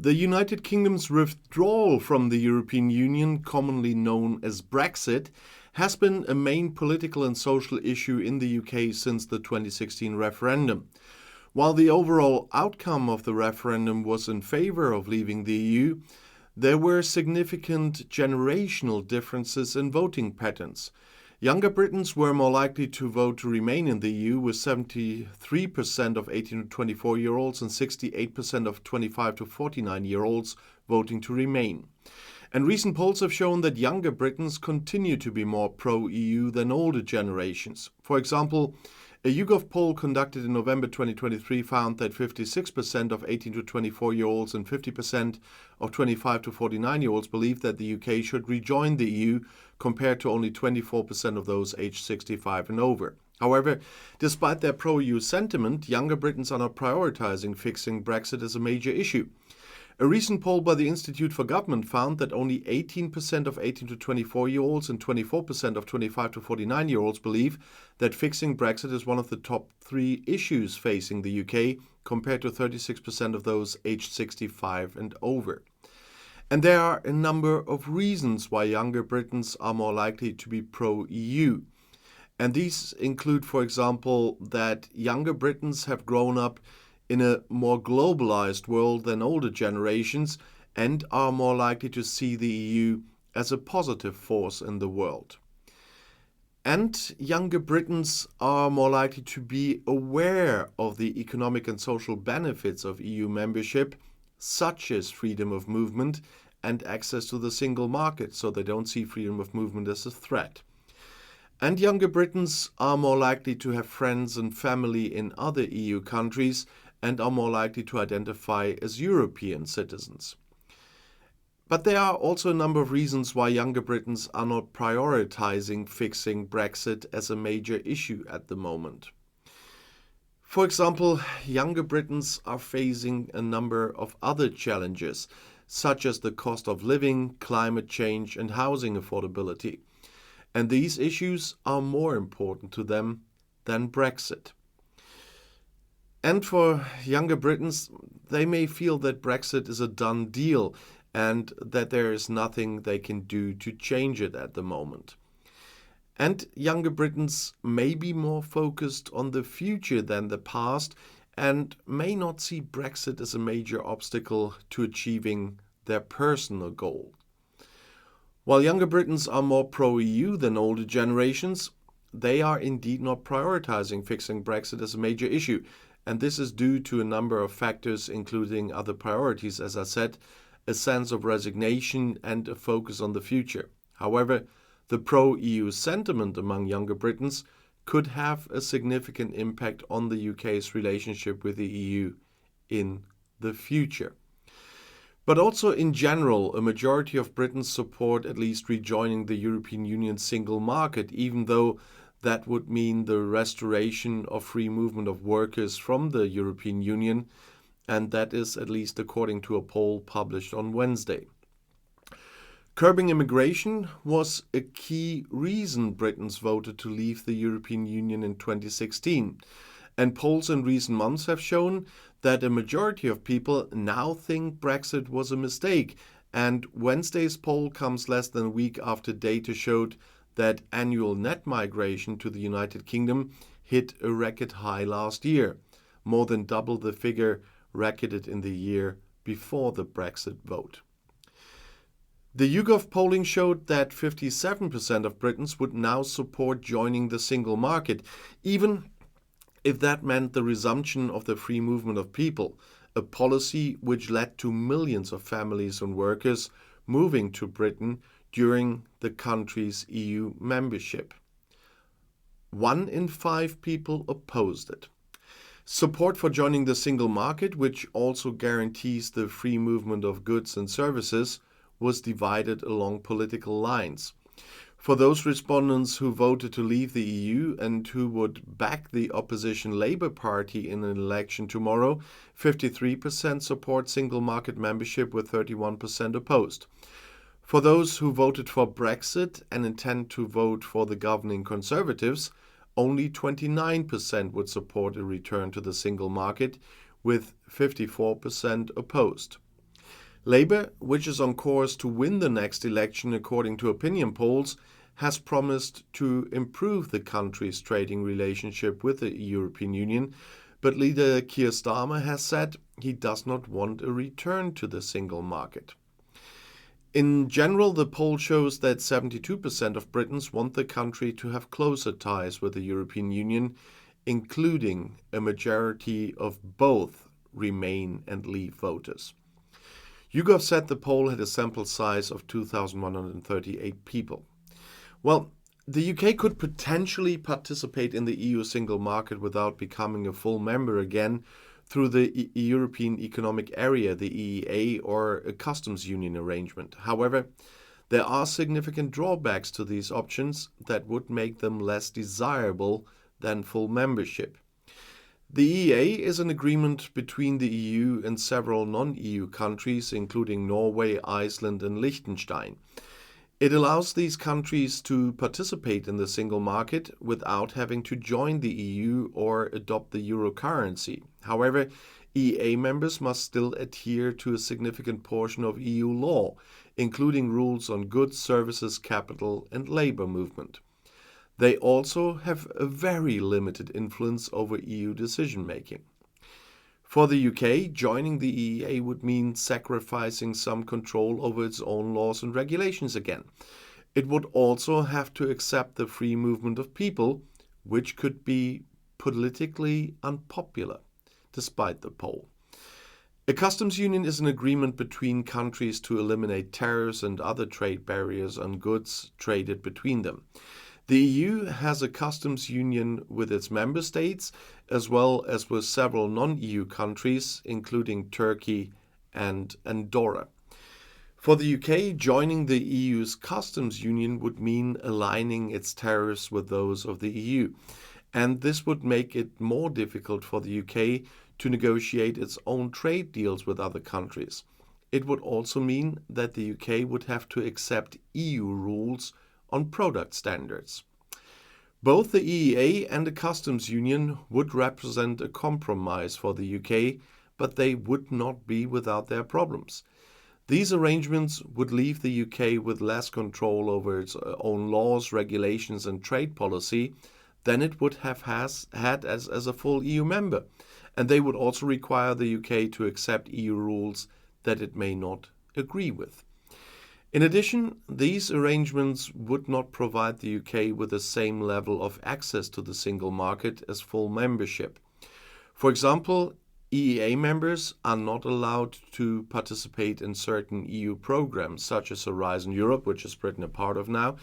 The United Kingdom's withdrawal from the European Union, commonly known as Brexit, has been a main political and social issue in the UK since the 2016 referendum. While the overall outcome of the referendum was in favour of leaving the EU, there were significant generational differences in voting patterns. Younger Britons were more likely to vote to remain in the EU, with 73% of 18 to 24-year-olds and 68% of 25 to 49-year-olds voting to remain. And recent polls have shown that younger Britons continue to be more pro-EU than older generations. For example, a YouGov poll conducted in November 2023 found that 56% of 18 to 24-year-olds and 50% of 25 to 49-year-olds believe that the UK should rejoin the EU, compared to only 24% of those aged 65 and over. However, despite their pro-EU sentiment, younger Britons are not prioritising fixing Brexit as a major issue. A recent poll by the Institute for Government found that only 18% of 18 to 24-year-olds and 24% of 25 to 49-year-olds believe that fixing Brexit is one of the top 3 issues facing the UK, compared to 36% of those aged 65 and over. And there are a number of reasons why younger Britons are more likely to be pro-EU. And these include, for example, that younger Britons have grown up in a more globalized world than older generations and are more likely to see the EU as a positive force in the world. And younger Britons are more likely to be aware of the economic and social benefits of EU membership, such as freedom of movement and access to the single market, so they don't see freedom of movement as a threat. And younger Britons are more likely to have friends and family in other EU countries and are more likely to identify as European citizens. But there are also a number of reasons why younger Britons are not prioritizing fixing Brexit as a major issue at the moment. For example, younger Britons are facing a number of other challenges, such as the cost of living, climate change, and housing affordability. And these issues are more important to them than Brexit. And for younger Britons, they may feel that Brexit is a done deal and that there is nothing they can do to change it at the moment. And younger Britons may be more focused on the future than the past and may not see Brexit as a major obstacle to achieving their personal goal. While younger Britons are more pro-EU than older generations, they are indeed not prioritizing fixing Brexit as a major issue, and this is due to a number of factors, including other priorities, as I said, a sense of resignation and a focus on the future. However, the pro-EU sentiment among younger Britons could have a significant impact on the UK's relationship with the EU in the future. But also in general, a majority of Britons support at least rejoining the European Union single market, even though that would mean the restoration of free movement of workers from the European Union, and that is at least according to a poll published on Wednesday. Curbing immigration was a key reason Britons voted to leave the European Union in 2016. And polls in recent months have shown that a majority of people now think Brexit was a mistake. And Wednesday's poll comes less than a week after data showed that annual net migration to the United Kingdom hit a record high last year, more than double the figure recorded in the year before the Brexit vote. The YouGov polling showed that 57% of Britons would now support joining the single market, even if that meant the resumption of the free movement of people, a policy which led to millions of families and workers moving to Britain during the country's EU membership. 1 in 5 people opposed it. Support for joining the single market, which also guarantees the free movement of goods and services, was divided along political lines. For those respondents who voted to leave the EU and who would back the opposition Labour Party in an election tomorrow, 53% support single market membership with 31% opposed. For those who voted for Brexit and intend to vote for the governing Conservatives, only 29% would support a return to the single market, with 54% opposed. Labour, which is on course to win the next election according to opinion polls, has promised to improve the country's trading relationship with the European Union, but leader Keir Starmer has said he does not want a return to the single market. In general, the poll shows that 72% of Britons want the country to have closer ties with the European Union, including a majority of both Remain and Leave voters. YouGov said the poll had a sample size of 2,138 people. Well, the UK could potentially participate in the EU single market without becoming a full member again through the European Economic Area, the EEA, or a customs union arrangement. However, there are significant drawbacks to these options that would make them less desirable than full membership. The EEA is an agreement between the EU and several non-EU countries, including Norway, Iceland, and Liechtenstein. It allows these countries to participate in the single market without having to join the EU or adopt the euro currency. However, EEA members must still adhere to a significant portion of EU law, including rules on goods, services, capital, and labor movement. They also have a very limited influence over EU decision-making. For the UK, joining the EEA would mean sacrificing some control over its own laws and regulations again. It would also have to accept the free movement of people, which could be politically unpopular, despite the poll. A customs union is an agreement between countries to eliminate tariffs and other trade barriers on goods traded between them. The EU has a customs union with its member states, as well as with several non-EU countries, including Turkey and Andorra. For the UK, joining the EU's customs union would mean aligning its tariffs with those of the EU, and this would make it more difficult for the UK to negotiate its own trade deals with other countries. It would also mean that the UK would have to accept EU rules on product standards. Both the EEA and the customs union would represent a compromise for the UK, but they would not be without their problems. These arrangements would leave the UK with less control over its own laws, regulations, and trade policy than it would have had as a full EU member, and they would also require the UK to accept EU rules that it may not agree with. In addition, these arrangements would not provide the UK with the same level of access to the single market as full membership. For example, EEA members are not allowed to participate in certain EU programs, such as Horizon Europe, which is Britain a part of now,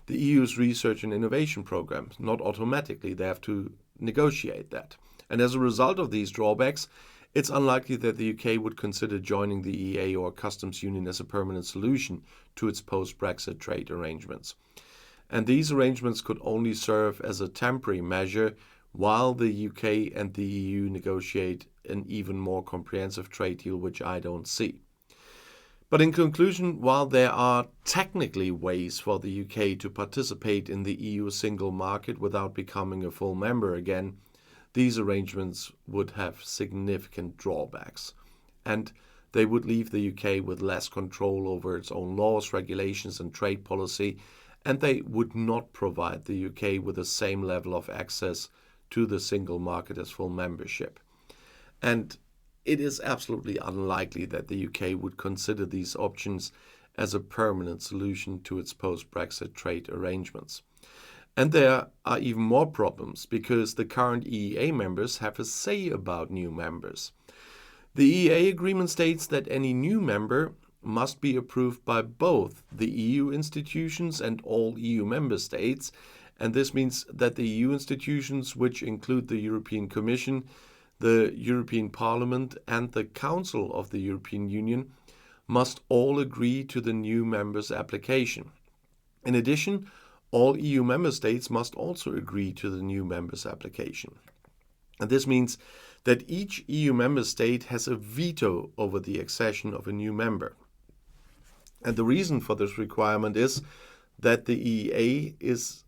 the EU's research and innovation programs. Not automatically, they have to negotiate that. And as a result of these drawbacks, it's unlikely that the UK would consider joining the EEA or customs union as a permanent solution to its post-Brexit trade arrangements. And these arrangements could only serve as a temporary measure while the UK and the EU negotiate an even more comprehensive trade deal, which I don't see. But in conclusion, while there are technically ways for the UK to participate in the EU single market without becoming a full member again, these arrangements would have significant drawbacks, and they would leave the UK with less control over its own laws, regulations, and trade policy, and they would not provide the UK with the same level of access to the single market as full membership. And it is absolutely unlikely that the UK would consider these options as a permanent solution to its post-Brexit trade arrangements. And there are even more problems because the current EEA members have a say about new members. The EEA agreement states that any new member must be approved by both the EU institutions and all EU member states, and this means that the EU institutions, which include the European Commission, the European Parliament, and the Council of the European Union, must all agree to the new member's application. In addition, all EU member states must also agree to the new member's application. And this means that each EU member state has a veto over the accession of a new member. And the reason for this requirement is that the EEA is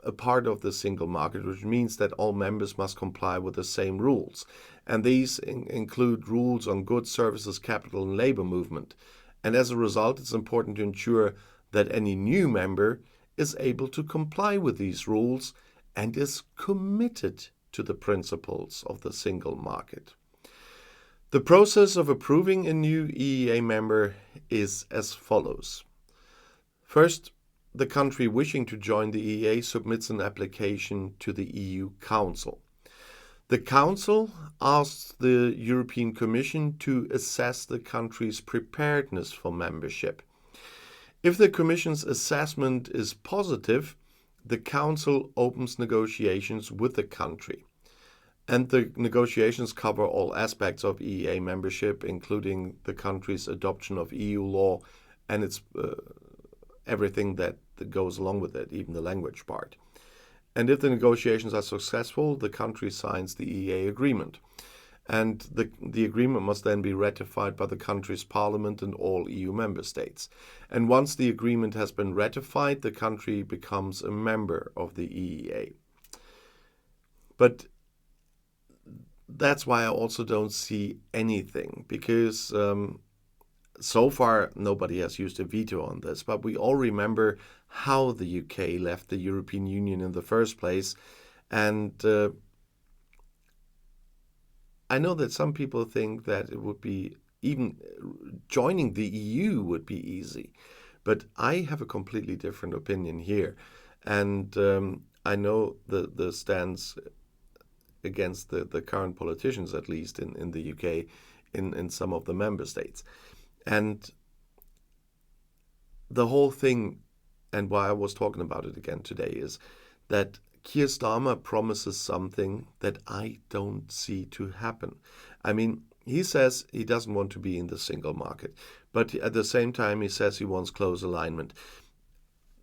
a part of the single market, which means that all members must comply with the same rules. And these include rules on goods, services, capital, and labor movement. And as a result, it's important to ensure that any new member is able to comply with these rules and is committed to the principles of the single market. The process of approving a new EEA member is as follows. First, the country wishing to join the EEA submits an application to the EU Council. The Council asks the European Commission to assess the country's preparedness for membership. If the Commission's assessment is positive, the Council opens negotiations with the country. And the negotiations cover all aspects of EEA membership, including the country's adoption of EU law and its everything that goes along with it, even the language part. And if the negotiations are successful, the country signs the EEA agreement. And the agreement must then be ratified by the country's parliament and all EU member states. And once the agreement has been ratified, the country becomes a member of the EEA. But that's why I also don't see anything, because so far nobody has used a veto on this. But we all remember how the UK left the European Union in the first place. And I know that some people think that it would be, even joining the EU would be easy. But I have a completely different opinion here. And I know the stance against the current politicians, at least in the UK, in some of the member states. And the whole thing, and why I was talking about it again today, is that Keir Starmer promises something that I don't see to happen. I mean, he says he doesn't want to be in the single market, but at the same time he says he wants close alignment.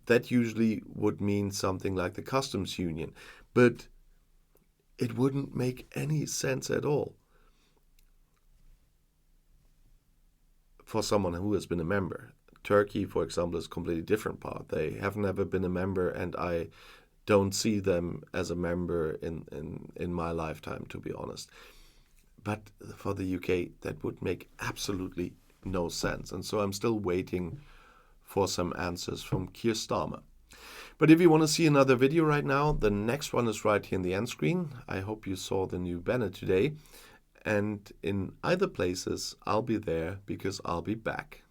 That usually would mean something like the customs union, but it wouldn't make any sense at all for someone who has been a member. Turkey, for example, is a completely different part. They have never been a member, and I don't see them as a member in my lifetime, to be honest. But for the UK, that would make absolutely no sense. And so I'm still waiting for some answers from Keir Starmer. But if you want to see another video right now, the next one is right here in the end screen. I hope you saw the new banner today. And in either places, I'll be there because I'll be back.